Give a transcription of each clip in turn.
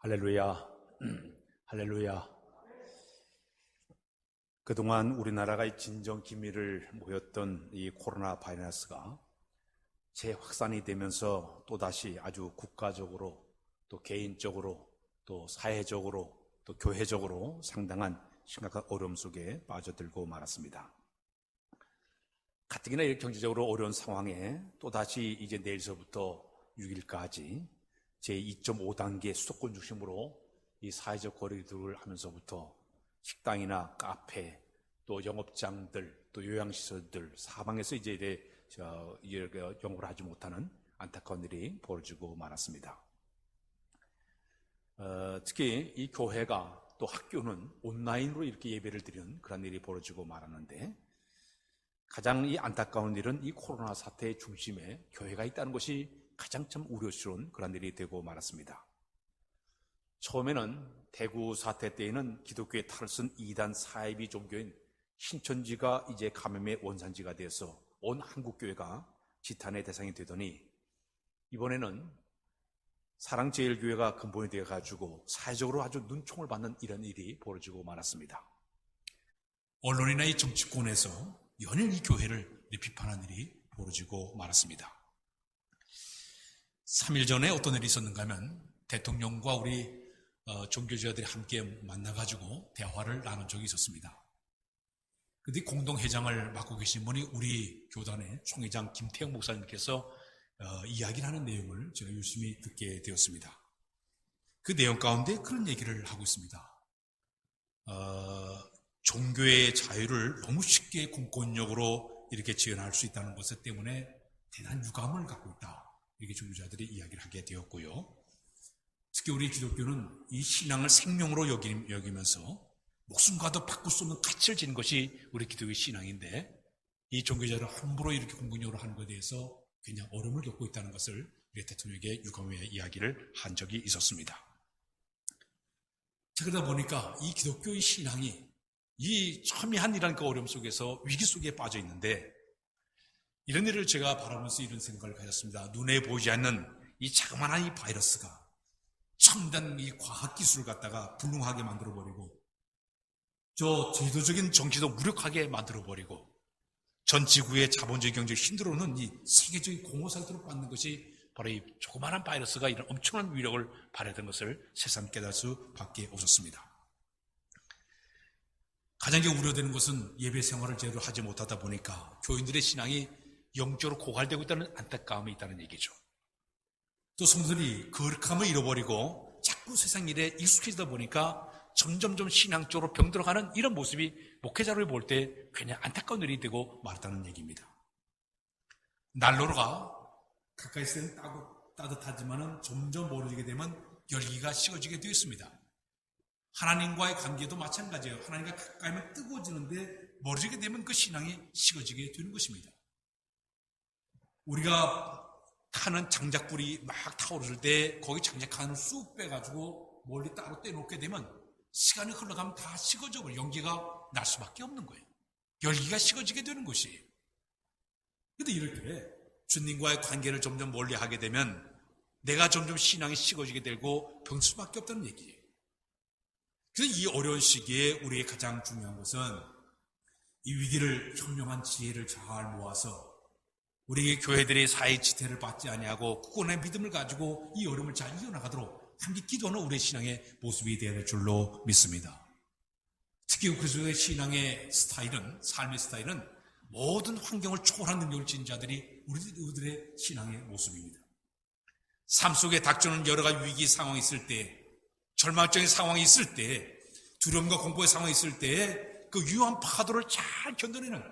할렐루야, 할렐루야. 그동안 우리나라가 진정 기밀을 모였던 이 코로나 바이러스가 재확산이 되면서 또다시 아주 국가적으로 또 개인적으로 또 사회적으로 또 교회적으로 상당한 심각한 어려움 속에 빠져들고 말았습니다. 가뜩이나 경제적으로 어려운 상황에 또다시 이제 내일서부터 6일까지 제2.5단계 수도권 중심으로 이 사회적 거리두기를 하면서부터 식당이나 카페, 또 영업장들, 또 요양시설들 사방에서 이제 영업을 하지 못하는 안타까운 일이 벌어지고 말았습니다. 특히 이 교회가 또 학교는 온라인으로 이렇게 예배를 드리는 그런 일이 벌어지고 말았는데, 가장 이 안타까운 일은 이 코로나 사태의 중심에 교회가 있다는 것이 가장 참 우려스러운 그런 일이 되고 말았습니다. 처음에는 대구 사태 때에는 기독교의 탈을 쓴 이단 사이비 종교인 신천지가 이제 감염의 원산지가 되어서 온 한국교회가 지탄의 대상이 되더니, 이번에는 사랑제일교회가 근본이 되어가지고 사회적으로 아주 눈총을 받는 이런 일이 벌어지고 말았습니다. 언론이나 이 정치권에서 연일 이 교회를 비판하는 일이 벌어지고 말았습니다. 3일 전에 어떤 일이 있었는가 하면 대통령과 우리 종교지도자들이 함께 만나가지고 대화를 나눈 적이 있었습니다. 그런데 공동회장을 맡고 계신 분이 우리 교단의 총회장 김태형 목사님께서 이야기를 하는 내용을 제가 유심히 듣게 되었습니다. 그 내용 가운데 그런 얘기를 하고 있습니다. 종교의 자유를 너무 쉽게 공권력으로 이렇게 지원할 수 있다는 것 때문에 대단한 유감을 갖고 있다. 이렇게 종교자들이 이야기를 하게 되었고요. 특히 우리 기독교는 이 신앙을 생명으로 여기면서 목숨과도 바꿀 수 없는 가치를 지닌 것이 우리 기독교의 신앙인데, 이 종교자를 함부로 이렇게 공권력으로 하는 것에 대해서 굉장히 어려움을 겪고 있다는 것을 우리 대통령에게 유감의 이야기를 한 적이 있었습니다. 그러다 보니까 이 기독교의 신앙이 이 첨예한 그 어려움 속에서 위기 속에 빠져 있는데, 이런 일을 제가 바라보면서 이런 생각을 가졌습니다. 눈에 보이지 않는 이 자그마한 이 바이러스가 첨단 이 과학기술을 갖다가 불능하게 만들어버리고, 저 제도적인 정치도 무력하게 만들어버리고, 전 지구의 자본주의 경제를 힘들어오는 이 세계적인 공허 상태로 빠는 것이 바로 이 조그마한 바이러스가 이런 엄청난 위력을 발휘하던 것을 새삼 깨달을 수밖에 없었습니다. 가장 우려되는 것은 예배 생활을 제대로 하지 못하다 보니까 교인들의 신앙이 영적으로 고갈되고 있다는 안타까움이 있다는 얘기죠. 또 성도들이 거룩함을 잃어버리고 자꾸 세상 일에 익숙해지다 보니까 점점점 신앙적으로 병들어가는 이런 모습이 목회자를 볼 때 굉장히 안타까운 일이 되고 말았다는 얘기입니다. 난로가 가까이 있으면 따뜻하지만 점점 멀어지게 되면 열기가 식어지게 되어 있습니다. 하나님과의 관계도 마찬가지예요. 하나님과 가까이면 뜨거워지는데 멀어지게 되면 그 신앙이 식어지게 되는 것입니다. 우리가 타는 장작불이 막 타오를 때 거기 장작칸을 쑥 빼가지고 멀리 따로 떼놓게 되면 시간이 흘러가면 다 식어져 버려. 연기가 날 수밖에 없는 거예요. 열기가 식어지게 되는 것이에요. 그런데 이렇게 주님과의 관계를 점점 멀리 하게 되면 내가 점점 신앙이 식어지게 되고 병들 수밖에 없다는 얘기예요. 그래서 이 어려운 시기에 우리의 가장 중요한 것은 이 위기를 현명한 지혜를 잘 모아서 우리 교회들이 사회 지태를 받지 아니하고 굳건한 믿음을 가지고 이 어려움을 잘 이겨나가도록 함께 기도하는 우리의 신앙의 모습이 되어야 될 줄로 믿습니다. 특히 그리스도의 신앙의 스타일은, 삶의 스타일은 모든 환경을 초월한 능력을 지닌 자들이 우리들의 신앙의 모습입니다. 삶 속에 닥쳐오는 여러 가지 위기 상황이 있을 때, 절망적인 상황이 있을 때, 두려움과 공포의 상황이 있을 때 그 유한 파도를 잘 견뎌내는,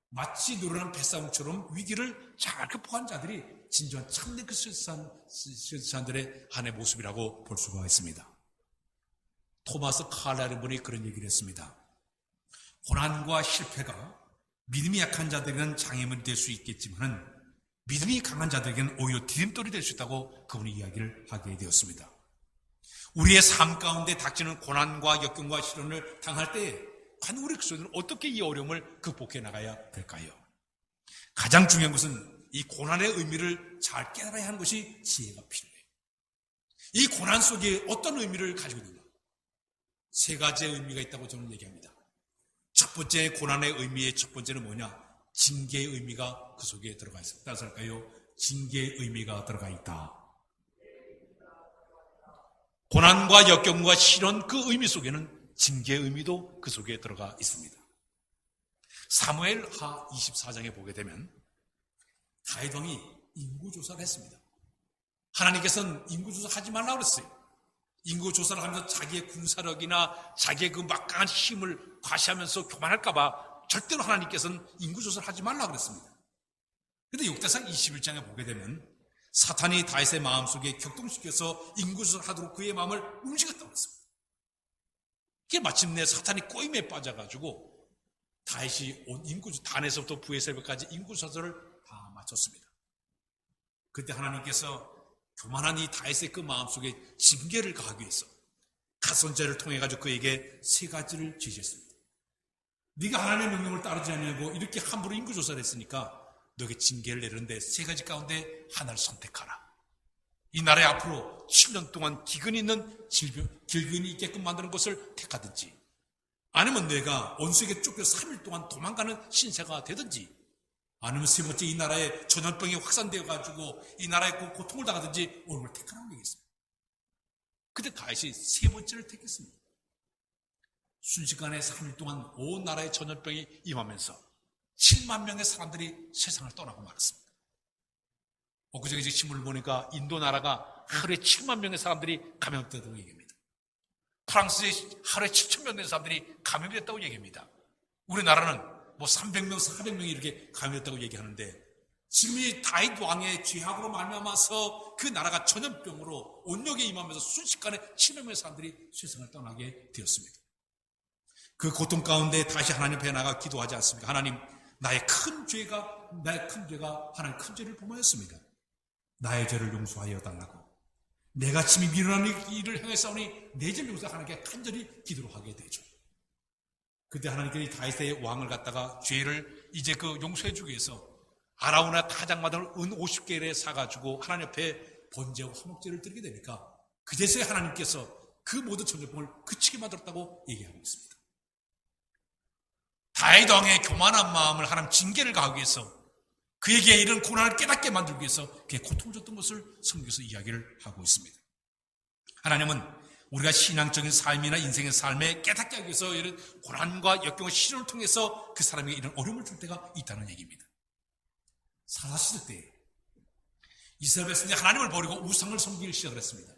마치 노련한 뱃사공처럼 위기를 잘 극복한 자들이 진정한 참된 크리스찬들의 한해 모습이라고 볼 수가 있습니다. 토마스 칼라라는 분이 그런 얘기를 했습니다. 고난과 실패가 믿음이 약한 자들에게는 장애물이 될 수 있겠지만 믿음이 강한 자들에게는 오히려 디딤돌이 될 수 있다고 그분이 이야기를 하게 되었습니다. 우리의 삶 가운데 닥치는 고난과 역경과 시련을 당할 때 과연 우리 그리스도인은 어떻게 이 어려움을 극복해 나가야 될까요? 가장 중요한 것은 이 고난의 의미를 잘 깨달아야 하는 것이 지혜가 필요해요. 이 고난 속에 어떤 의미를 가지고 있는가? 세 가지의 의미가 있다고 저는 얘기합니다. 첫 번째 고난의 의미의 첫 번째는 뭐냐? 징계의 의미가 그 속에 들어가 있습니다. 따라서 할까요? 징계의 의미가 들어가 있다. 고난과 역경과 시련 그 의미 속에는 징계의 의미도 그 속에 들어가 있습니다. 사무엘하 24장에 보게 되면 다윗 왕이 인구조사를 했습니다. 하나님께서는 인구조사 하지 말라고 그랬어요. 인구조사를 하면서 자기의 군사력이나 자기의 그 막강한 힘을 과시하면서 교만할까봐 절대로 하나님께서는 인구조사를 하지 말라고 그랬습니다. 그런데 역대상 21장에 보게 되면 사탄이 다윗의 마음속에 격동시켜서 인구조사를 하도록 그의 마음을 움직였다고 했습니다. 그게 마침내 사탄이 꼬임에 빠져가지고 다윗이 온 인구조 단에서부터 부에셀까지 인구조사를 다 마쳤습니다. 그때 하나님께서 교만한 이 다윗의 그 마음속에 징계를 가하기 위해서 가선제를 통해 가지고 그에게 세 가지를 지시했습니다. 네가 하나님의 명령을 따르지 않냐고 이렇게 함부로 인구조사를 했으니까 너에게 징계를 내렸는데 세 가지 가운데 하나를 선택하라. 이 나라에 앞으로 7년 동안 기근이 있는 길근이 있게끔 만드는 것을 택하든지, 아니면 내가 원수에게 쫓겨 3일 동안 도망가는 신세가 되든지, 아니면 세 번째 이 나라에 전염병이 확산되어 가지고 이 나라에 고통을 당하든지 어느 걸 택하라고 얘기했습니다. 그때 다윗이 세 번째를 택했습니다. 순식간에 3일 동안 온 나라에 전염병이 임하면서 7만 명의 사람들이 세상을 떠나고 말았습니다. 엊그저께 신문을 보니까 인도 나라가 하루에 7만 명의 사람들이 감염됐다고 얘기합니다. 프랑스에 하루에 7천 명 되는 사람들이 감염됐다고 얘기합니다. 우리나라는 뭐 300명, 400명이 이렇게 감염됐다고 얘기하는데, 지금 이 다윗 왕의 죄악으로 말미암아서 그 나라가 전염병으로 온역에 임하면서 순식간에 7만 명의 사람들이 세상을 떠나게 되었습니다. 그 고통 가운데 다시 하나님 앞에 나가 기도하지 않습니까? 하나님, 나의 큰 죄가 하나님 큰 죄를 범하였습니다. 나의 죄를 용서하여 달라고. 내가 지금 미련한 일을 행했사오니 내 죄를 용서 하나님께 간절히 기도를 하게 되죠. 그때 하나님께서 다윗의 왕을 갖다가 죄를 이제 그 용서해 주기 위해서 아라우나 타작마당을 은 50개를 사가지고 하나님 앞에 번제와 화목제를 드리게 되니까 그제서야 하나님께서 그 모든 전염병을 그치게 만들었다고 얘기하고 있습니다. 다윗 왕의 교만한 마음을 하나님 징계를 가하기 위해서 그에게 이런 고난을 깨닫게 만들기 위해서 그의 고통을 줬던 것을 성경에서 이야기를 하고 있습니다. 하나님은 우리가 신앙적인 삶이나 인생의 삶에 깨닫게 하기 위해서 이런 고난과 역경과 시련을 통해서 그 사람에게 이런 어려움을 줄 때가 있다는 얘기입니다. 사사시대 때 이스라엘 백성이 하나님을 버리고 우상을 섬기기 시작을 했습니다.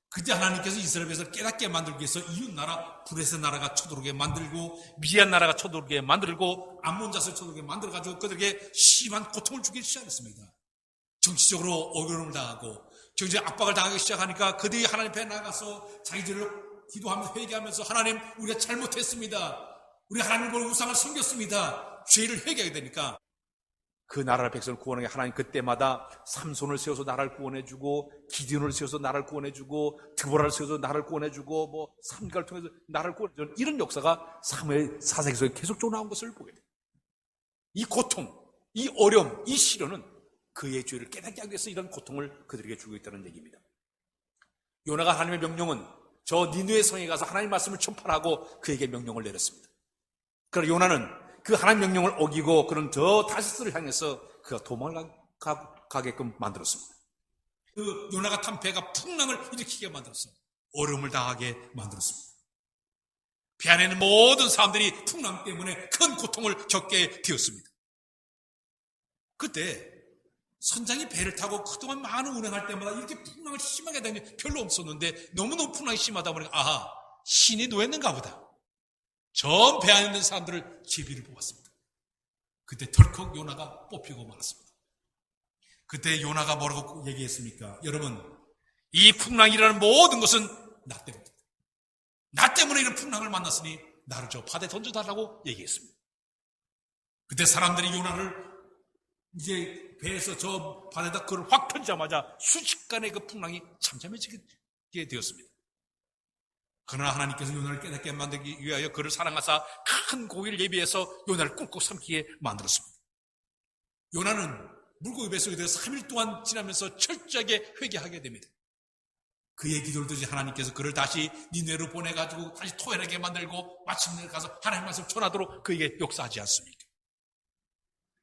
그때 하나님께서 이스라엘 백성을 깨닫게 만들기 위해서 이웃 나라 브레스 나라가 쳐들어오게 만들고 미디안 나라가 쳐들어오게 만들고 암몬 자손을 쳐들어오게 만들어가지고 그들에게 심한 고통을 주기 시작했습니다. 정치적으로 어려움을 당하고 정치적 압박을 당하기 시작하니까 그들이 하나님 앞에 나가서 자기들을 기도하면서 회개하면서 하나님, 우리가 잘못했습니다. 우리 하나님을 버리고 우상을 섬겼습니다. 죄를 회개하게 되니까 그 나라의 백성을 구원하게 하나님 그때마다 삼손을 세워서 나라를 구원해주고 기드온을 세워서 나라를 구원해주고 드보라를 세워서 나라를 구원해주고 뭐 삼가를 통해서 나라를 구원해주는 이런 역사가 사무엘 사사기서에 계속적으로 나온 것을 보게 됩니다. 이 고통, 이 어려움, 이 시련은 그의 죄를 깨닫게 하기 위해서 이런 고통을 그들에게 주고 있다는 얘기입니다. 요나가 하나님의 명령은 저 니느웨 성에 가서 하나님의 말씀을 전파하고 그에게 명령을 내렸습니다. 그러나 요나는 그 하나님 명령을 어기고 그런 저 다시스를 향해서 그가 도망가게끔 만들었습니다. 그 요나가 탄 배가 풍랑을 일으키게 만들었어요. 어려움을 당하게 만들었습니다. 배 안에 있는 모든 사람들이 풍랑 때문에 큰 고통을 겪게 되었습니다. 그때 선장이 배를 타고 그동안 많은 운행할 때마다 이렇게 풍랑을 심하게 다니는 게 별로 없었는데 너무너무 풍랑이 심하다 보니까 아하, 신이 노했는가 보다. 전 배 안에 있는 사람들을 제비를 뽑았습니다. 그때 덜컥 요나가 뽑히고 말았습니다. 그때 요나가 뭐라고 얘기했습니까? 여러분, 이 풍랑이라는 모든 것은 나 때문입니다. 나 때문에 이런 풍랑을 만났으니 나를 저 바다에 던져달라고 얘기했습니다. 그때 사람들이 요나를 이제 배에서 저 바다에다 그걸 확 던지자마자 순식간에 그 풍랑이 잠잠해지게 되었습니다. 그러나 하나님께서 요나를 깨닫게 만들기 위하여 그를 사랑하사 큰 고기를 예비해서 요나를 꾹꾹 삼키게 만들었습니다. 요나는 물고기 뱃속에 들어 3일 동안 지나면서 철저하게 회개하게 됩니다. 그의 기도를 듣지 하나님께서 그를 다시 니네로 보내가지고 다시 토해내게 만들고 마침내 가서 하나님 말씀 전하도록 그에게 역사하지 않습니까?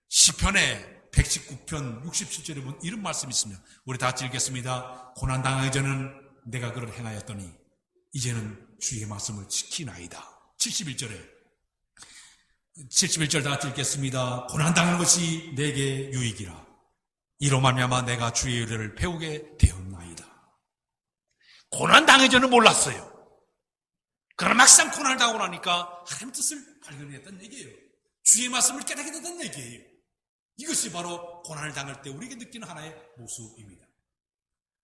시편의 119편 67절에 보면 이런 말씀이 있습니다. 우리 다 같이 읽겠습니다. 고난당하기 전에는 내가 그를 행하였더니 이제는 주의 말씀을 지키나이다. 71절 다 같이 읽겠습니다. 고난당하는 것이 내게 유익이라. 이로 말미암아 내가 주의 의를 배우게 되었나이다. 고난당하기 전에는 몰랐어요. 그러나 막상 고난을 당하고 나니까 하나님 뜻을 발견했다는 얘기예요. 주의 말씀을 깨닫게 됐다는 얘기예요. 이것이 바로 고난을 당할 때 우리에게 느끼는 하나의 모습입니다.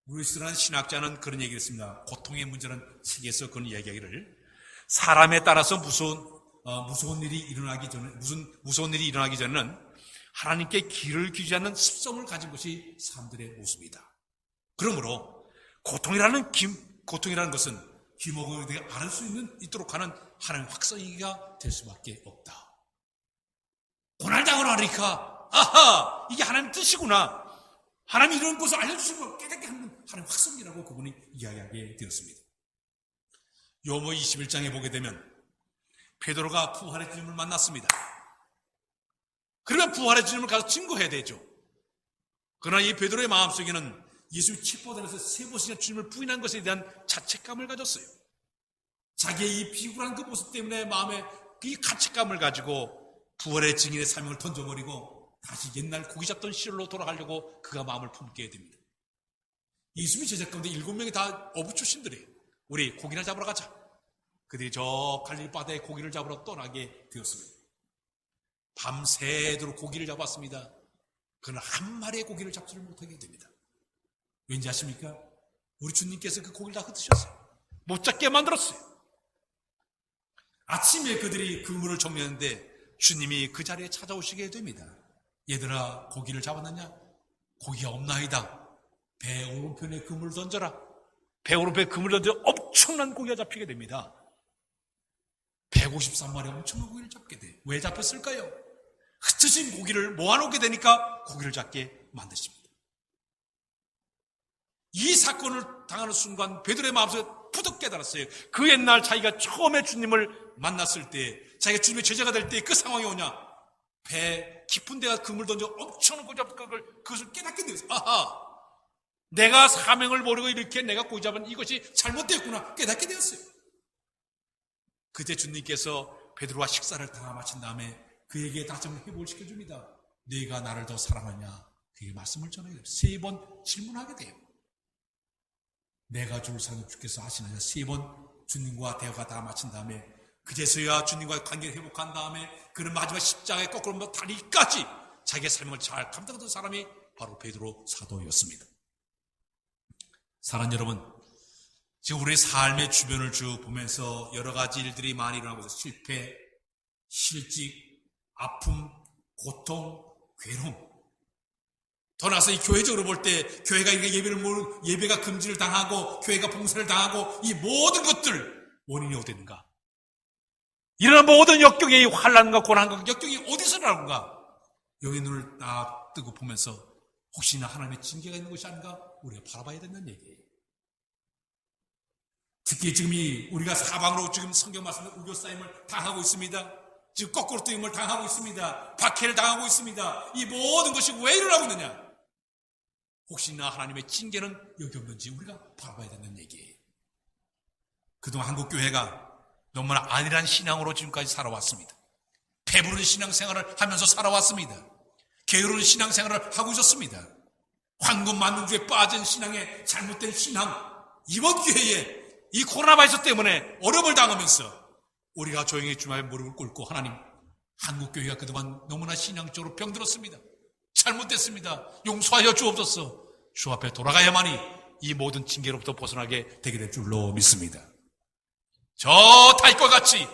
루이스라는 신학자는 그런 얘기를 했습니다. 고통의 문제는 책에서 그런 이야기를 사람에 따라서 무서운 일이 일어나기 전에는 하나님께 귀를 기울이지 않는 습성을 가진 것이 사람들의 모습이다. 그러므로 고통이라는 것은 귀목을 앓을 수 있도록 하는 하나님의 확성이가 될 수밖에 없다. 고난을 당하고 나니까 아하! 이게 하나님 뜻이구나. 하나님이 이런 것을 알려주신 걸 깨닫게 하는 하나님의 확성이라고 그분이 이야기하게 되었습니다. 요모 21장에 보게 되면 베드로가 부활의 주님을 만났습니다. 그러면 부활의 주님을 가서 증거해야 되죠. 그러나 이 베드로의 마음속에는 예수의 칠보단에서 세 번이나 주님을 부인한 것에 대한 자책감을 가졌어요. 자기의 이 비굴한 그 모습 때문에 마음에 이 가책감을 가지고 부활의 증인의 사명을 던져버리고 다시 옛날 고기 잡던 시절로 돌아가려고 그가 마음을 품게 됩니다. 예수님의 제자 가운데 7명이 다 어부 출신들이에요. 우리 고기나 잡으러 가자. 그들이 저 갈릴리 바다에 고기를 잡으러 떠나게 되었습니다. 밤새도록 고기를 잡았습니다. 그러나 한 마리의 고기를 잡지를 못하게 됩니다. 왠지 아십니까? 우리 주님께서 그 고기를 다 흩으셨어요. 못 잡게 만들었어요. 아침에 그들이 그물을 정리하는데 주님이 그 자리에 찾아오시게 됩니다. 얘들아, 고기를 잡았느냐? 고기가 없나이다. 배 오른편에 그물을 던져라. 배 오른편에 그물을 던져 엄청난 고기가 잡히게 됩니다. 153마리 엄청난 고기를 잡게 돼. 왜 잡혔을까요? 흩어진 고기를 모아놓게 되니까 고기를 잡게 만드십니다. 이 사건을 당하는 순간 베드로의 마음속에 부득 깨달았어요. 그 옛날 자기가 처음에 주님을 만났을 때, 자기가 주님의 제자가 될 때 그 상황이 오냐? 배 깊은 데가 그물 던져 엄청난 고기 잡은 그것을 깨닫게 되었어요. 아하! 내가 사명을 모르고 이렇게 내가 고기 잡은 이것이 잘못되었구나 깨닫게 되었어요. 그때 주님께서 베드로와 식사를 다 마친 다음에 그에게 다시 한번 회복을 시켜줍니다. 네가 나를 더 사랑하냐? 그의 말씀을 전해요. 3번 질문하게 돼요. 내가 주를 사랑해 주께서 하시느냐? 3번 주님과 대화가 다 마친 다음에 그제서야 주님과의 관계를 회복한 다음에 그는 마지막 십자가에 거꾸로 다리까지 자기의 삶을 잘 감당하던 사람이 바로 베드로 사도였습니다. 사랑하는 여러분, 지금 우리의 삶의 주변을 쭉 보면서 여러 가지 일들이 많이 일어나고 있어요. 실패, 실직, 아픔, 고통, 괴로움. 더 나아가서 이 교회적으로 볼 때 교회가 예배가 금지를 당하고 교회가 봉쇄를 당하고 이 모든 것들 원인이 어디 있는가? 이런 모든 역경의 이 환난과 고난과 역경이 어디서 나오는가? 여기 눈을 딱 뜨고 보면서 혹시나 하나님의 징계가 있는 것이 아닌가? 우리가 바라봐야 된다는 얘기예요. 특히 지금 우리가 사방으로 지금 성경 말씀을 우겨싸임을 당하고 있습니다. 지금 거꾸로 뜨임을 당하고 있습니다. 박해를 당하고 있습니다. 이 모든 것이 왜 일어나고 있느냐? 혹시나 하나님의 징계는 여기 없는지 우리가 바라봐야 된다는 얘기예요. 그동안 한국 교회가 너무나 안일한 신앙으로 지금까지 살아왔습니다. 배부른 신앙생활을 하면서 살아왔습니다. 게으른 신앙생활을 하고 있었습니다. 황금만능주에 빠진 신앙의 잘못된 신앙, 이번 기회에 이 코로나 바이러스 때문에 어려움을 당하면서 우리가 조용히 주님의 무릎을 꿇고 하나님, 한국교회가 그동안 너무나 신앙적으로 병들었습니다. 잘못됐습니다. 용서하여 주옵소서. 주 앞에 돌아가야만이 이 모든 징계로부터 벗어나게 되게 될 줄로 믿습니다. 저 다윗과 같이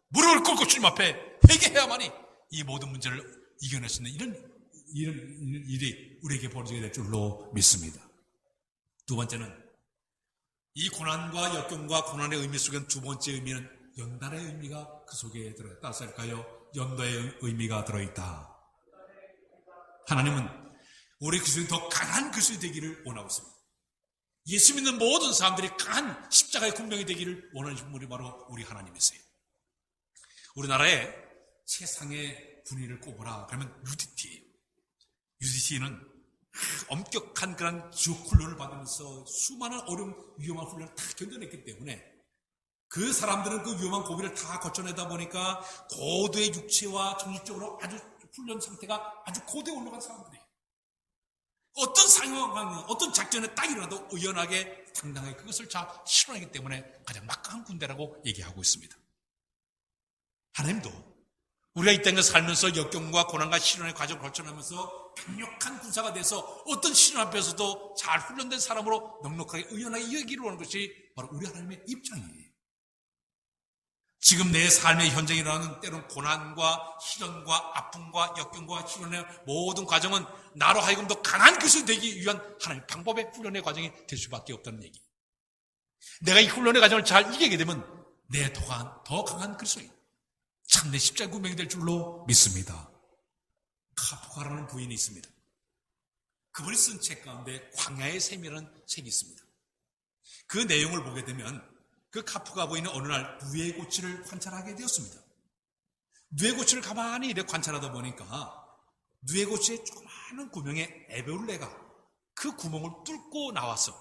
무릎을 꿇고 주님 앞에 회개해야만이 이 모든 문제를 이겨낼 수 있는 이런 일이 우리에게 벌어지게 될 줄로 믿습니다. 두 번째는 이 고난과 역경과 고난의 의미 속엔 두 번째 의미는 연단의 의미가 그 속에 들어있다. 따라서 할까요? 연단의 의미가 들어있다. 하나님은 우리 그리스도인이 더 강한 그리스도인이 되기를 원하고 있습니다. 예수 믿는 모든 사람들이 강한 십자가의 군병이 되기를 원하는 분이 바로 우리 하나님이세요. 우리나라에 세상의 군인을 꼽으라 그러면 UDT예요. UDT는 엄격한 그런 지옥 훈련을 받으면서 수많은 어려운 위험한 훈련을 다 견뎌냈기 때문에 그 사람들은 그 위험한 고비를 다 거쳐내다 보니까 고도의 육체와 정신적으로 아주 훈련 상태가 아주 고도에 올라간 사람들이에요. 어떤 상황, 어떤 작전에 딱 일어나도 의연하게 당당하게 그것을 잘 실현하기 때문에 가장 막강한 군대라고 얘기하고 있습니다. 하나님도 우리가 이 땅에 살면서 역경과 고난과 시련의 과정을 거쳐나면서 강력한 군사가 돼서 어떤 시련 앞에서도 잘 훈련된 사람으로 넉넉하게 의연하게 이기를 원하는 것이 바로 우리 하나님의 입장이에요. 지금 내 삶의 현장에 일어나는 때로는 고난과 시련과 아픔과 역경과 시련의 모든 과정은 나로 하여금 더 강한 그리스도인이 되기 위한 하나님의 방법의 훈련의 과정이 될 수밖에 없다는 얘기. 내가 이 훈련의 과정을 잘 이기게 되면 내 더 강한 그리스도인, 참내 십자가 군병이 될 줄로 믿습니다. 카프카라는 부인이 있습니다. 그분이 쓴 책 가운데 광야의 셈이라는 책이 있습니다. 그 내용을 보게 되면 그 카프카 부인은 어느 날 누에고치를 관찰하게 되었습니다. 누에고치를 가만히 이렇게 관찰하다 보니까 누에고치의 조그마한 구멍에 에베울레가 그 구멍을 뚫고 나와서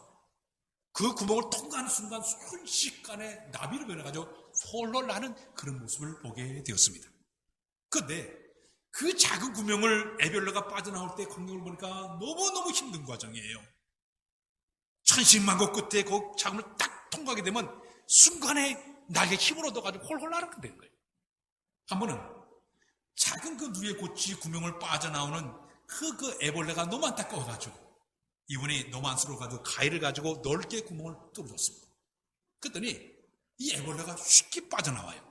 그 구멍을 통과하는 순간 순식간에 나비로 변해가지고 홀로 나는 그런 모습을 보게 되었습니다. 그런데 그 작은 구멍을 에베울레가 빠져나올 때 광경을 보니까 너무너무 힘든 과정이에요. 천신만고 끝에 그 작은을 딱 통과하게 되면 순간에 날개 힘을 얻어가지고 홀홀 날아가게 되는 거예요. 한 번은 작은 그 누에고치 구멍을 빠져나오는 그 애벌레가 너무 안타까워가지고 이분이 너무 안쓰러워가지고 가위를 가지고 넓게 구멍을 뚫어줬습니다. 그랬더니 이 애벌레가 쉽게 빠져나와요.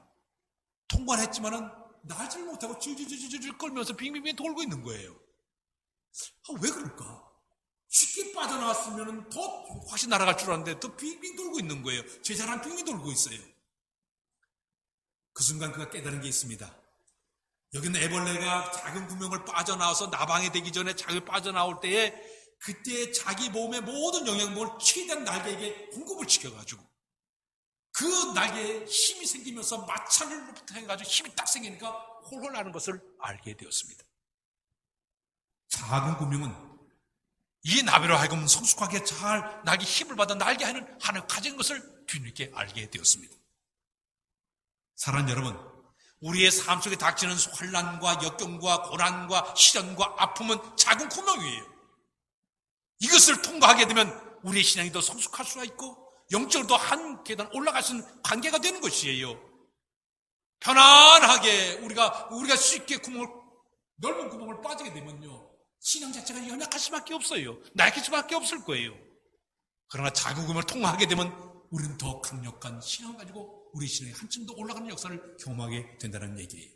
통과를 했지만은 날지를 못하고 질질질질 끌면서 빙빙빙 돌고 있는 거예요. 왜 그럴까? 쉽게 빠져나왔으면 더 확실히 날아갈 줄 알았는데 더 빙빙 돌고 있는 거예요. 제자랑 빙빙 돌고 있어요. 그 순간 그가 깨달은 게 있습니다. 여기는 애벌레가 작은 구멍을 빠져나와서 나방이 되기 전에 자기 빠져나올 때에 그때 자기 몸의 모든 영양분을 최대한 날개에게 공급을 시켜가지고 그 날개에 힘이 생기면서 마찰을 해가지고 힘이 딱 생기니까 홀홀 나는 것을 알게 되었습니다. 작은 구멍은 이 나비로 하여금 성숙하게 잘 날개 힘을 받아 날개하는 하나의 가진 것을 뒤늦게 알게 되었습니다. 사랑하는 여러분, 우리의 삶 속에 닥치는 환난과 역경과 고난과 시련과 아픔은 작은 구멍이에요. 이것을 통과하게 되면 우리의 신앙이 더 성숙할 수가 있고 영적으로 더 한 계단 올라갈 수 있는 관계가 되는 것이에요. 편안하게 우리가 쉽게 넓은 구멍을 빠지게 되면요, 신앙 자체가 연약할 수밖에 없어요. 낡을 수밖에 없을 거예요. 그러나 작은 구멍을 통과하게 되면 우리는 더 강력한 신앙을 가지고 우리 신앙이 한층 더 올라가는 역사를 경험하게 된다는 얘기예요.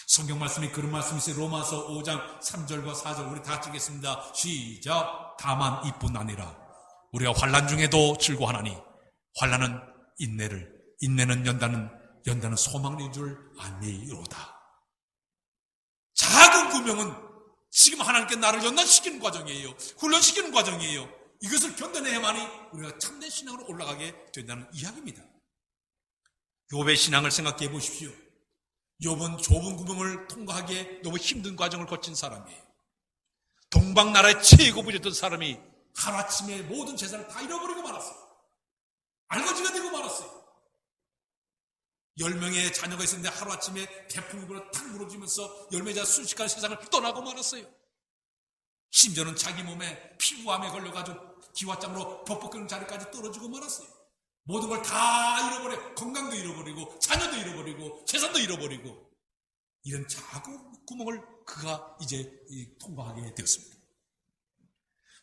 성경 말씀이 그런 말씀이 있어요. 로마서 5장 3절과 4절 우리 다 같이 읽겠습니다. 시작. 다만 이뿐 아니라 우리가 환난 중에도 즐거워하나니 환난은 인내를, 인내는 연단은 소망의 줄 아니로다. 작은 구멍은 지금 하나님께 나를 연단시키는 과정이에요. 훈련시키는 과정이에요. 이것을 견뎌내야만이 우리가 참된 신앙으로 올라가게 된다는 이야기입니다. 욥의 신앙을 생각해 보십시오. 욥은 좁은 구멍을 통과하기에 너무 힘든 과정을 거친 사람이에요. 동방나라의 최고 부였던 사람이 하루아침에 모든 재산을 다 잃어버리고 말았어요. 알거지가 되고 말았어요. 10명의 자녀가 있었는데 하루아침에 태풍이 불어 탁 무너지면서 10명자 순식간에 세상을 떠나고 말았어요. 심지어는 자기 몸에 피부암에 걸려가지고 기와장으로 벅벅거리는 자리까지 떨어지고 말았어요. 모든 걸 다 잃어버려. 건강도 잃어버리고 자녀도 잃어버리고 재산도 잃어버리고 이런 작은 구멍을 그가 이제 통과하게 되었습니다.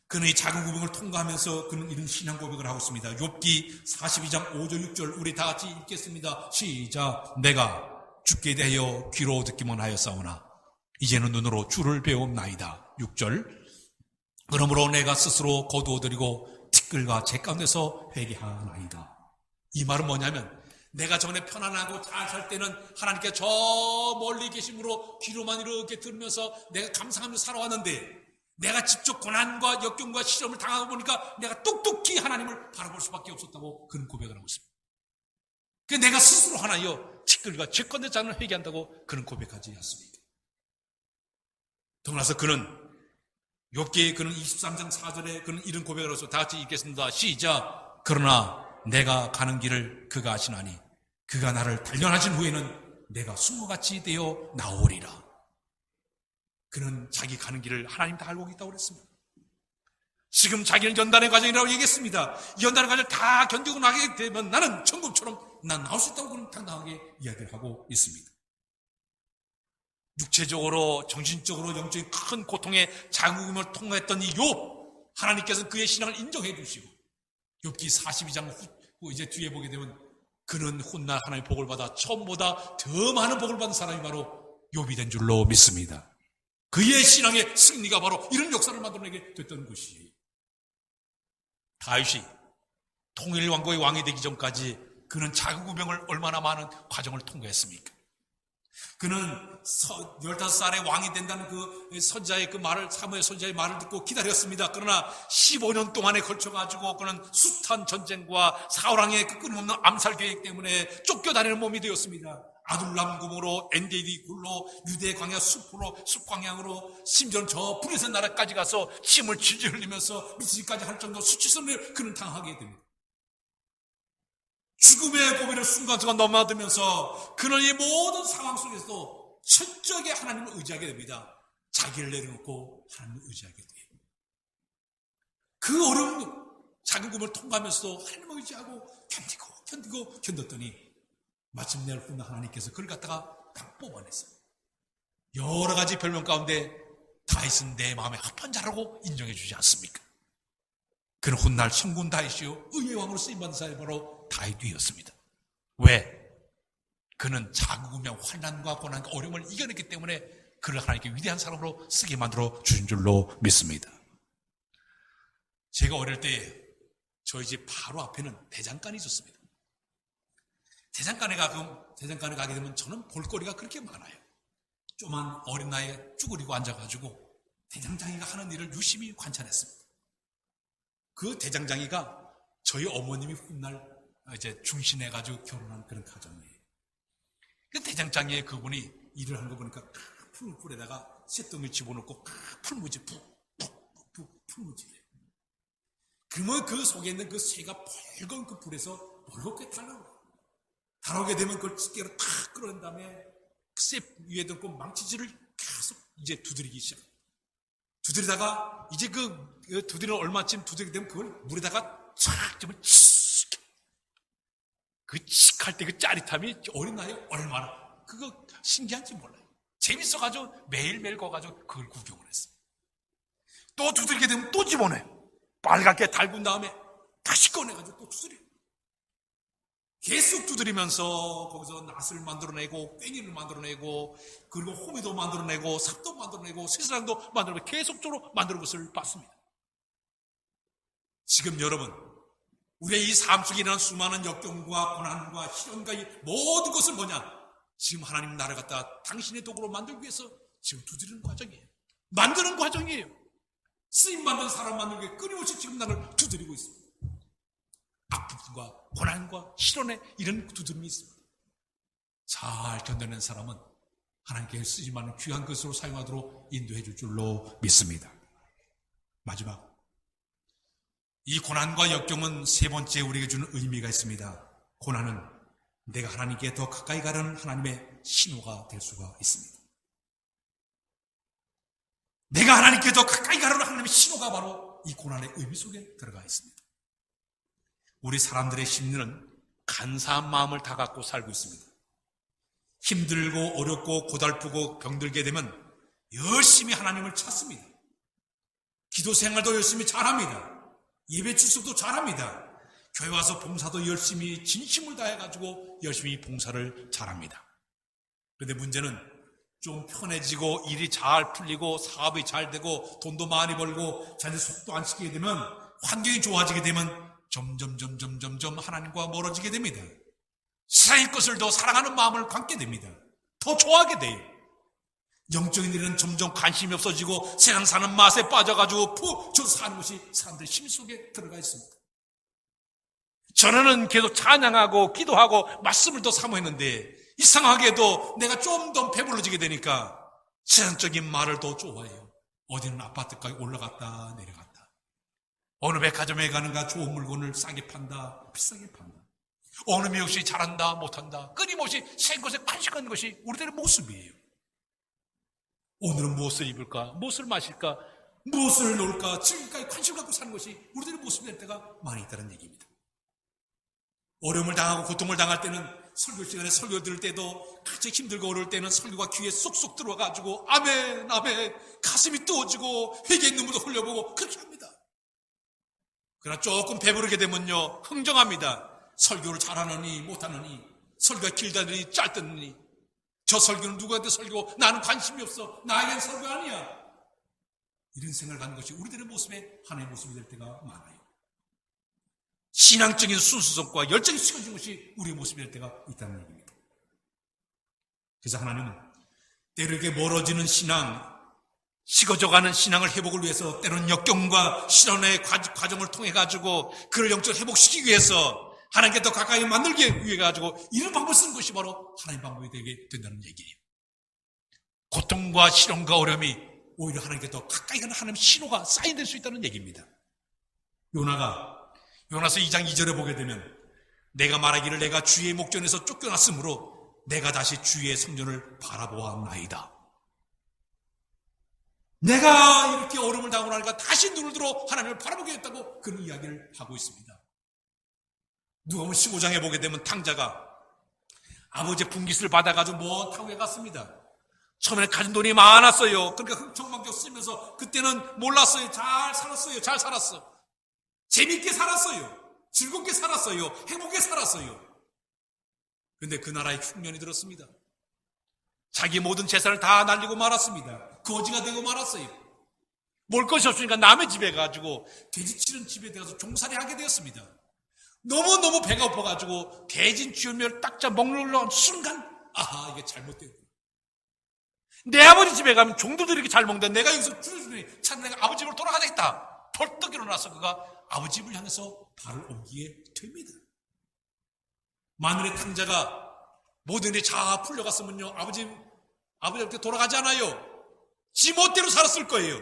그는 이 작은 구멍을 통과하면서 그는 이런 신앙 고백을 하고 있습니다. 욥기 42장 5절 6절 우리 다 같이 읽겠습니다. 시작. 내가 주께 대하여 귀로 듣기만 하였사오나 이제는 눈으로 주를 배움나이다. 6절. 그러므로 내가 스스로 거두어드리고 티끌과 재 가운데서 회개하나이다. 이 말은 뭐냐면 내가 전에 편안하고 잘 살 때는 하나님께 저 멀리 계심으로 귀로만 이렇게 들으면서 내가 감상하면서 살아왔는데 내가 직접 고난과 역경과 시험을 당하다 보니까 내가 똑똑히 하나님을 바라볼 수밖에 없었다고 그런 고백을 하고 있습니다. 내가 스스로 하나여 직들과 죄권의 자는 회개한다고 그런 고백하지 않습니까? 더나서 그는 욥기의 그는 23장 4절에 그는 이런 고백을 해서 다 같이 읽겠습니다. 시작. 그러나 내가 가는 길을 그가 아시나니 그가 나를 단련하신 후에는 내가 숭어같이 되어 나오리라. 그는 자기 가는 길을 하나님 다 알고 있다고 그랬습니다. 지금 자기는 연단의 과정이라고 얘기했습니다. 연단의 과정을 다 견디고 나게 되면 나는 천국처럼 난 나올 수 있다고 그는 당당하게 이야기를 하고 있습니다. 육체적으로 정신적으로 영적인 큰 고통의 자국음을 통과했던 이 욥, 하나님께서는 그의 신앙을 인정해 주시고 욥기 42장 후 이제 뒤에 보게 되면 그는 훗날 하나님의 복을 받아 처음보다 더 많은 복을 받은 사람이 바로 욥이 된 줄로 믿습니다. 그의 신앙의 승리가 바로 이런 역사를 만들어내게 됐던 것이에요. 다윗이 통일왕국의 왕이 되기 전까지 그는 자국우병을 얼마나 많은 과정을 통과했습니까? 그는 15살에 왕이 된다는 그 선자의 그 말을, 사무엘 선자의 말을 듣고 기다렸습니다. 그러나 15년 동안에 걸쳐가지고 그는 숱한 전쟁과 사울왕의 그 끊임없는 암살 계획 때문에 쫓겨다니는 몸이 되었습니다. 아둘람 굼으로 엔게디 굴로 유대 광야 숲 광양으로 심지어는 저 브레셋 나라까지 가서 침을 질질 흘리면서 미치기까지 할 정도 수치심을 그는 당하게 됩니다. 죽음의 고비를 순간순간 넘어들면서 그는 이 모든 상황 속에서 철저하게 하나님을 의지하게 됩니다. 자기를 내려놓고 하나님을 의지하게 돼요. 그 어려운 작은 꿈을 통과하면서도 하나님을 의지하고 견뎠더니 마침내 훗날 하나님께서 그를 갖다가 다 뽑아냈어요. 여러 가지 별명 가운데 다윗은 내 마음에 합한 자라고 인정해 주지 않습니까? 그는 훗날 성군 다윗이요 의의 왕으로 쓰임받은 사람이 바로 다윗이었습니다. 왜? 그는 자국우명 환난과 고난과 어려움을 이겨냈기 때문에 그를 하나님께 위대한 사람으로 쓰게 만들어 주신 줄로 믿습니다. 제가 어릴 때 저희 집 바로 앞에는 대장간이 있었습니다. 대장간에 가게 되면 저는 볼거리가 그렇게 많아요. 조만 어린 나이에 쭈그리고 앉아가지고 대장장이가 하는 일을 유심히 관찰했습니다. 그 대장장이가 저희 어머님이 훗날 이제 중신해가지고 결혼한 그런 가정이에요. 그 대장장이의 그분이 일을 하는 거 보니까 풀에다가 쇳덩이 집어넣고 풀무지 푹 풀무지래요. 그러면 그 속에 있는 그 새가 벌건 그 불에서 멀겋게 달아오게 되면 그걸 집게로 탁 끌어낸 다음에 쇠 위에 덮고 망치질을 계속 이제 두드리기 시작해요. 두드리다가 이제 그 두드리는 얼마쯤 두드리게 되면 그걸 물에다가 촥 집을 칙! 그 칙 할 때 그 짜릿함이 어린 나이에 얼마나 그거 신기한지 몰라요. 재밌어가지고 매일매일 가가지고 그걸 구경을 했어요. 또 두드리게 되면 또 집어내요. 빨갛게 달군 다음에 다시 꺼내가지고 또 두드려요. 계속 두드리면서 거기서 낫을 만들어내고 괭이를 만들어내고 그리고 호미도 만들어내고 삽도 만들어내고 쇠사랑도 만들어내고 계속적으로 만드는 것을 봤습니다. 지금 여러분 우리의 이 삶 속에 일어난 수많은 역경과 고난과 시련과 이 모든 것을 뭐냐? 지금 하나님 나라를 갖다 당신의 도구로 만들기 위해서 지금 두드리는 과정이에요. 만드는 과정이에요. 쓰임받는 사람 만들기 위해 끊임없이 지금 나를 두드리고 있습니다. 아픔과 고난과 시련에 이런 두드림이 있습니다. 잘 견뎌낸 사람은 하나님께 쓰임받는 귀한 것으로 사용하도록 인도해 줄 줄로 믿습니다. 마지막 이 고난과 역경은 세 번째 우리에게 주는 의미가 있습니다. 고난은 내가 하나님께 더 가까이 가려는 하나님의 신호가 될 수가 있습니다. 내가 하나님께 더 가까이 가려는 하나님의 신호가 바로 이 고난의 의미 속에 들어가 있습니다. 우리 사람들의 심리는 간사한 마음을 다 갖고 살고 있습니다. 힘들고 어렵고 고달프고 병들게 되면 열심히 하나님을 찾습니다. 기도 생활도 열심히 잘합니다. 예배 출석도 잘합니다. 교회 와서 봉사도 열심히 진심을 다해가지고 열심히 봉사를 잘합니다. 그런데 문제는 좀 편해지고 일이 잘 풀리고 사업이 잘 되고 돈도 많이 벌고 자기 속도 안 시키게 되면 환경이 좋아지게 되면 점점 하나님과 멀어지게 됩니다. 세상의 것을 더 사랑하는 마음을 갖게 됩니다. 더 좋아하게 돼요. 영적인 일은 점점 관심이 없어지고 세상 사는 맛에 빠져가지고 푹 저 사는 것이 사람들의 심 속에 들어가 있습니다. 전에는 계속 찬양하고 기도하고 말씀을 더 사모했는데 이상하게도 내가 좀 더 배불러지게 되니까 세상적인 말을 더 좋아해요. 어디는 아파트까지 올라갔다 내려갔다. 어느 백화점에 가는가 좋은 물건을 싸게 판다 비싸게 판다. 어느 미역씨 잘한다 못한다. 끊임없이 새 것에 관심 갖는 것이 우리들의 모습이에요. 오늘은 무엇을 입을까? 무엇을 마실까? 무엇을 놓을까? 지금까지 관심 갖고 사는 것이 우리들의 모습이 될 때가 많이 있다는 얘기입니다. 어려움을 당하고 고통을 당할 때는 설교 시간에 설교 들을 때도 가장 힘들고 어려울 때는 설교가 귀에 쏙쏙 들어와가지고 아멘 아멘 가슴이 뜨어지고 회개의 눈물도 흘려보고 그렇게 합니다. 그러나 조금 배부르게 되면요 흥정합니다. 설교를 잘하느니 못하느니 설교가 길다느니 짧다느니 저 설교는 누구한테 설교고 나는 관심이 없어 나에겐 설교 아니야. 이런 생각을 갖는 것이 우리들의 모습에 하나의 모습이 될 때가 많아요. 신앙적인 순수성과 열정이 식어진 것이 우리의 모습이 될 때가 있다는 얘기입니다. 그래서 하나님은 때로 이렇게 멀어지는 신앙, 식어져가는 신앙을 회복을 위해서 때로는 역경과 실현의 과정을 통해 가지고 그를 영적으로 회복시키기 위해서 하나님께 더 가까이 만들기 위해 가지고 이런 방법을 쓰는 것이 바로 하나님 방법이 되게 된다는 얘기예요. 고통과 실현과 어려움이 오히려 하나님께 더 가까이 가는 하나님의 신호가 사인될 수 있다는 얘기입니다. 요나서 2장 2절에 보게 되면 내가 말하기를 내가 주의 목전에서 쫓겨났으므로 내가 다시 주의 성전을 바라보았나이다. 내가 이렇게 어려움을 당하고 나니까 다시 눈을 들어 하나님을 바라보겠다고 그런 이야기를 하고 있습니다. 누가복음 15장에 보게 되면 탕자가 아버지의 분깃을 받아가지고 먼 타국에 갔습니다. 처음에는 가진 돈이 많았어요. 그러니까 흥청망청 쓰면서 그때는 몰랐어요. 잘 살았어. 재밌게 살았어요. 즐겁게 살았어요. 행복하게 살았어요. 그런데 그 나라에 흉년이 들었습니다. 자기 모든 재산을 다 날리고 말았습니다. 거지가 되고 말았어요. 먹을 것이 없으니까 남의 집에 가지고 돼지 치는 집에 들어가서 종살이 하게 되었습니다. 너무너무 배가 고파가지고 대진 쥐어멸 딱자 먹는 순간 아하 이게 잘못되었구나. 내 아버지 집에 가면 종들도 이렇게 잘 먹는데 내가 여기서 줄여주니 차라리 내가 아버지 집으로 돌아가야겠다. 벌떡 일어나서 그가 아버지 집을 향해서 발을 옮기게 됩니다. 마늘의 탕자가 모든 일이 다 풀려갔으면요 아버지한테 돌아가지 않아요. 지 멋대로 살았을 거예요.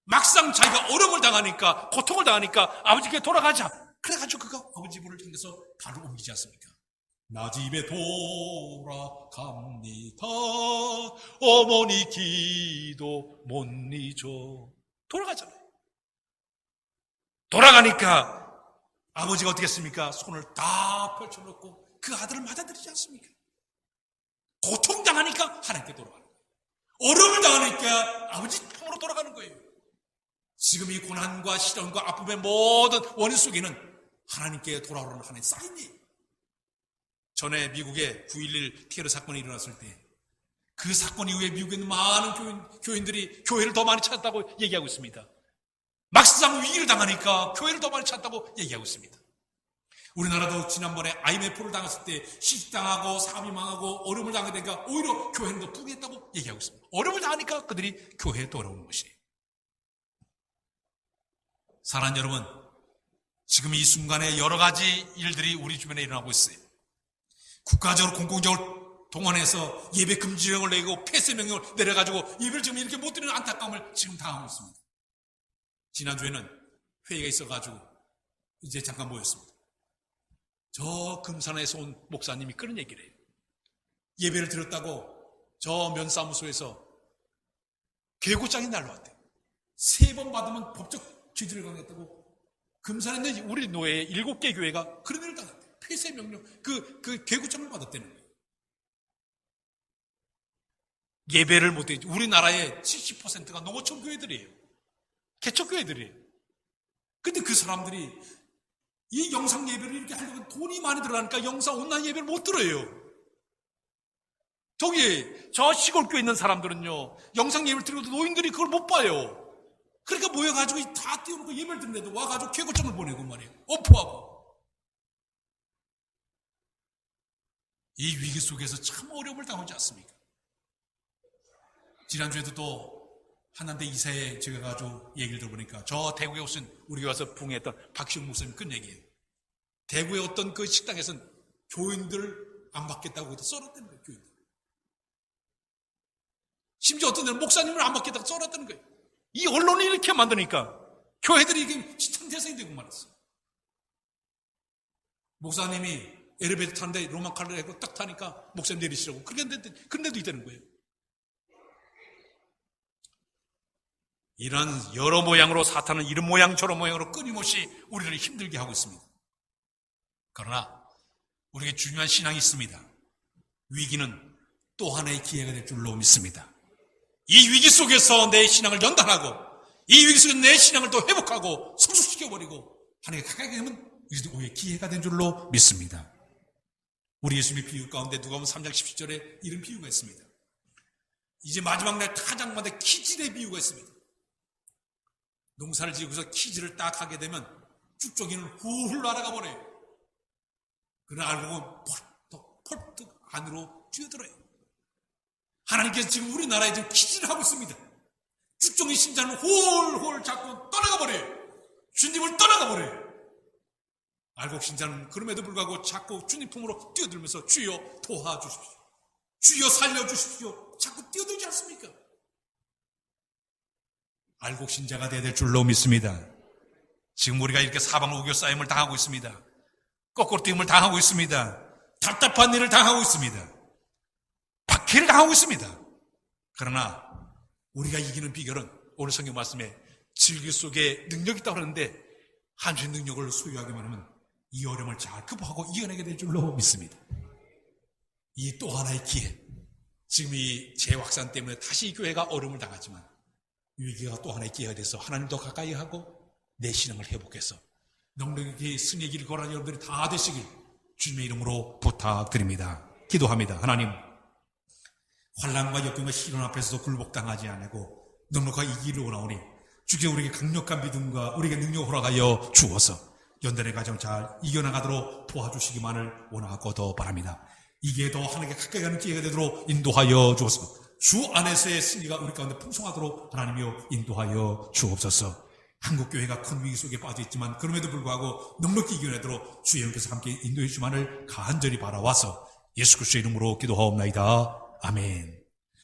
막상 자기가 어려움을 당하니까 고통을 당하니까 아버지께 돌아가자. 그래가지고 그가 아버지 집을 향해서 발을 옮기지 않습니까? 나 집에 돌아갑니다. 어머니 기도 못 잊어. 돌아가잖아요. 돌아가니까 아버지가 어떻게 했습니까? 손을 다 펼쳐놓고 그 아들을 맞아들이지 않습니까? 고통당하니까 하나님께 돌아가는 거예요. 어려움을 당하니까 아버지 품으로 돌아가는 거예요. 지금 이 고난과 시련과 아픔의 모든 원인 속에는 하나님께 돌아오라는 하나님의 사인이에요. 전에 미국에 9.11 테러 사건이 일어났을 때 그 사건 이후에 미국에 있는 많은 교인들이 교회를 더 많이 찾았다고 얘기하고 있습니다. 막상 위기를 당하니까 교회를 더 많이 찾았다고 얘기하고 있습니다. 우리나라도 지난번에 IMF를 당했을 때 시집당하고 사업이 망하고 어려움을 당하게 되니까 오히려 교회는 더 부귀했다고 얘기하고 있습니다. 어려움을 당하니까 그들이 교회에 돌아오는 것이에요. 사랑하는 여러분, 지금 이 순간에 여러 가지 일들이 우리 주변에 일어나고 있어요. 국가적으로 공공적으로 동원해서 예배 금지령을 내고 폐쇄 명령을 내려가지고 예배를 지금 이렇게 못 드리는 안타까움을 지금 당하고 있습니다. 지난주에는 회의가 있어가지고 이제 잠깐 모였습니다. 저 금산에서 온 목사님이 그런 얘기를 해요. 예배를 드렸다고 저 면사무소에서 계고장이 날라왔대요. 3번 받으면 법적 죄질을 강했다고 금산에 있는 우리 노예의 7개 교회가 그런 일을 당했대요. 폐쇄 명령, 그 계고장을 받았다는 거예요. 예배를 못해. 우리나라의 70%가 농어촌 교회들이에요. 개척 교회들이에요. 근데 그 사람들이 이 영상 예배를 이렇게 하려면 돈이 많이 들어가니까 영상 온라인 예배를 못 들어요. 저 시골 교회 있는 사람들은요, 영상 예배를 드려도 노인들이 그걸 못 봐요. 그러니까 모여가지고 다 띄워놓고 예배를 드는데도 와가지고 쾌고장을 보내고 말이에요. 엄포하고. 이 위기 속에서 참 어려움을 당하지 않습니까? 지난주에도 또 한남대 이사에 제가 가지고 얘기를 들어보니까 저 대구에 오신 우리 교회 와서 부흥했던 박시웅 목사님 그 얘기예요. 대구의 어떤 그 식당에서는 교인들 안 받겠다고 거기다 썰었다는 거예요. 교인들. 심지어 어떤 데는 목사님을 안 받겠다고 썰었다는 거예요. 이 언론이 이렇게 만드니까 교회들이 이게 지탄 대상이 되고 말았어요. 목사님이 엘리베이터 타는데 로마 칼을 해고 딱 타니까 목사님 내리시라고 그런데도 있다는 거예요. 이런 여러 모양으로 사탄은 이런 모양 저런 모양으로 끊임없이 우리를 힘들게 하고 있습니다. 그러나 우리에게 중요한 신앙이 있습니다. 위기는 또 하나의 기회가 될 줄로 믿습니다. 이 위기 속에서 내 신앙을 연단하고 이 위기 속에서 내 신앙을 또 회복하고 성숙시켜버리고 하나님께 가까이 되면 이것도 우리의 기회가 된 줄로 믿습니다. 우리 예수님의 비유 가운데 누가복음 3장 17절에 이런 비유가 있습니다. 이제 마지막 날 타작마다 키질의 비유가 있습니다. 농사를 지으고서 키질을 딱 하게 되면 쭉저기는 훌훌 날아가 버려요. 그러나 알고 보면 펄떡 안으로 뛰어들어요. 하나님께서 지금 우리나라에 지금 키질을 하고 있습니다. 쭉종이 신자는 홀홀 자꾸 떠나가 버려요. 주님을 떠나가 버려요. 알곡 신자는 그럼에도 불구하고 자꾸 주님 품으로 뛰어들면서 주여 도와주십시오. 주여 살려주십시오. 자꾸 뛰어들지 않습니까? 알곡 신자가 되어야 될 줄로 믿습니다. 지금 우리가 이렇게 사방 우겨 싸임을 당하고 있습니다. 거꾸로 뛰임을 당하고 있습니다. 답답한 일을 당하고 있습니다. 박해를 당하고 있습니다. 그러나 우리가 이기는 비결은 오늘 성경 말씀에 질기 속에 능력이 있다고 하는데 한주의 능력을 소유하기만 하면 이 어려움을 잘 극복하고 이겨내게 될 줄로 믿습니다. 이 또 하나의 기회. 지금 이 재확산 때문에 다시 이 교회가 어려움을 당하지만 위기가 또 하나의 기회가 돼서 하나님 더 가까이 하고 내 신앙을 회복해서 넉넉히 승리의 길을 걸어가는 여러분들이 다 되시길 주님의 이름으로 부탁드립니다. 기도합니다. 하나님, 환난과 역경과 시련 앞에서도 굴복당하지 않고 넉넉하게 이기를 원하오니 주께 우리에게 강력한 믿음과 우리에게 능력을 허락하여 주어서 연단의 과정 잘 이겨나가도록 도와주시기만을 원하고도 바랍니다. 이게 더 하나님께 가까이 가는 기회가 되도록 인도하여 주옵소서. 주 안에서의 승리가 우리 가운데 풍성하도록 하나님이여 인도하여 주옵소서. 한국교회가 큰 위기 속에 빠져있지만 그럼에도 불구하고 넉넉히 이겨내도록 주의 영께서 함께 인도해 주시기만을 간절히 바라와서 예수 그리스도의 이름으로 기도하옵나이다. 아멘.